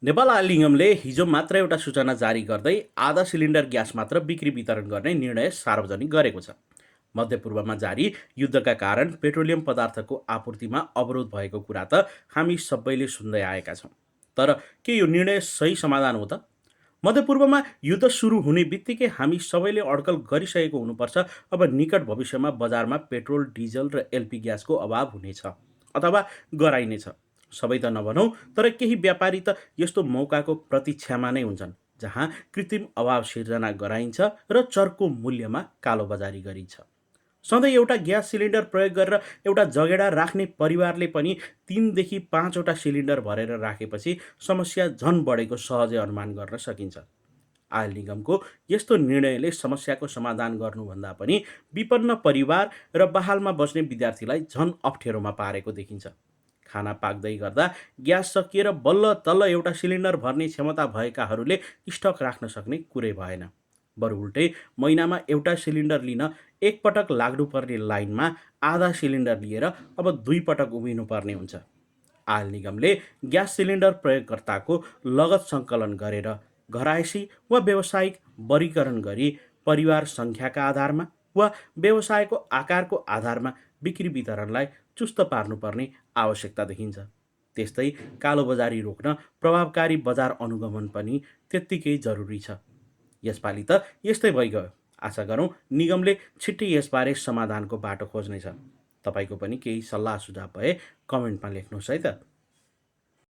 Nepal oil निगमले हिजो मात्र एउटा सूचना जारी गर्दै आधा सिलिन्डर ग्यास मात्र बिक्री वितरण गर्ने निर्णय सार्वजनिक गरेको छ। मध्यपूर्वमा जारी युद्धका कारण पेट्रोलियम पदार्थको आपूर्तिमा अवरोध भएको कुरा त हामी सबैले सुन्दै आएका छौँ। तर के यो निर्णय सही समाधान हो त? मध्यपूर्वमा युद्ध सुरु हुने बित्तिकै हामी सबैले अड्कल गरिसकेको हुनुपर्छ। अब निकट भविष्यमा बजारमा पेट्रोल, डिजल र एलपी ग्यासको अभाव हुनेछ अथवा गराइनेछ। सबै त नभनौँ, तर केही व्यापारी त यस्तो मौकाको प्रतीक्षामा नै हुन्छन् जहाँ कृत्रिम अभाव सिर्जना गराइन्छ र चर्को मूल्यमा कालोबजारी गरिन्छ। सधैँ एउटा ग्यास सिलिन्डर प्रयोग गरेर एउटा जगेडा राख्ने परिवारले पनि 3 देखि 5वटा सिलिन्डर भरेर राखेपछि समस्या झन बढेको सहजै अनुमान गर्न सकिन्छ। आयल निगमको यस्तो निर्णयले समस्याको समाधान गर्नुभन्दा पनि विपन्न परिवार र बहालमा बस्ने विद्यार्थीलाई झन अप्ठ्यारोमा पारेको देखिन्छ। खाना पाक्दै गर्दा ग्यास सकिएर बल्ल तल्ल एउटा सिलिन्डर भर्ने क्षमता भएकाहरूले स्टक राख्न सक्ने कुरै भएन। बरु उल्टै महिनामा एउटा सिलिन्डर लिन एकपटक लाग्नुपर्ने लाइनमा आधा सिलिन्डर लिएर अब 2 पटक उभिनु पर्ने हुन्छ। आयल निगमले ग्यास सिलिन्डर प्रयोगकर्ताको लगत सङ्कलन गरेर घरायसी वा व्यावसायिक वर्गीकरण गरी परिवार सङ्ख्याका आधारमा वा व्यवसायको आकारको आधारमा बिक्री वितरणलाई चुस्त पार्नुपर्ने आवश्यकता देखिन्छ। त्यस्तै कालोबजारी रोक्न प्रभावकारी बजार अनुगमन पनि त्यत्तिकै जरुरी छ। यसपालि त यस्तै भइगयो। आशा गरौँ निगमले छिट्टै यसबारे समाधानको बाटो खोज्नेछ। तपाईँको पनि केही सल्लाह सुझाव भए कमेन्टमा लेख्नुहोस् है त।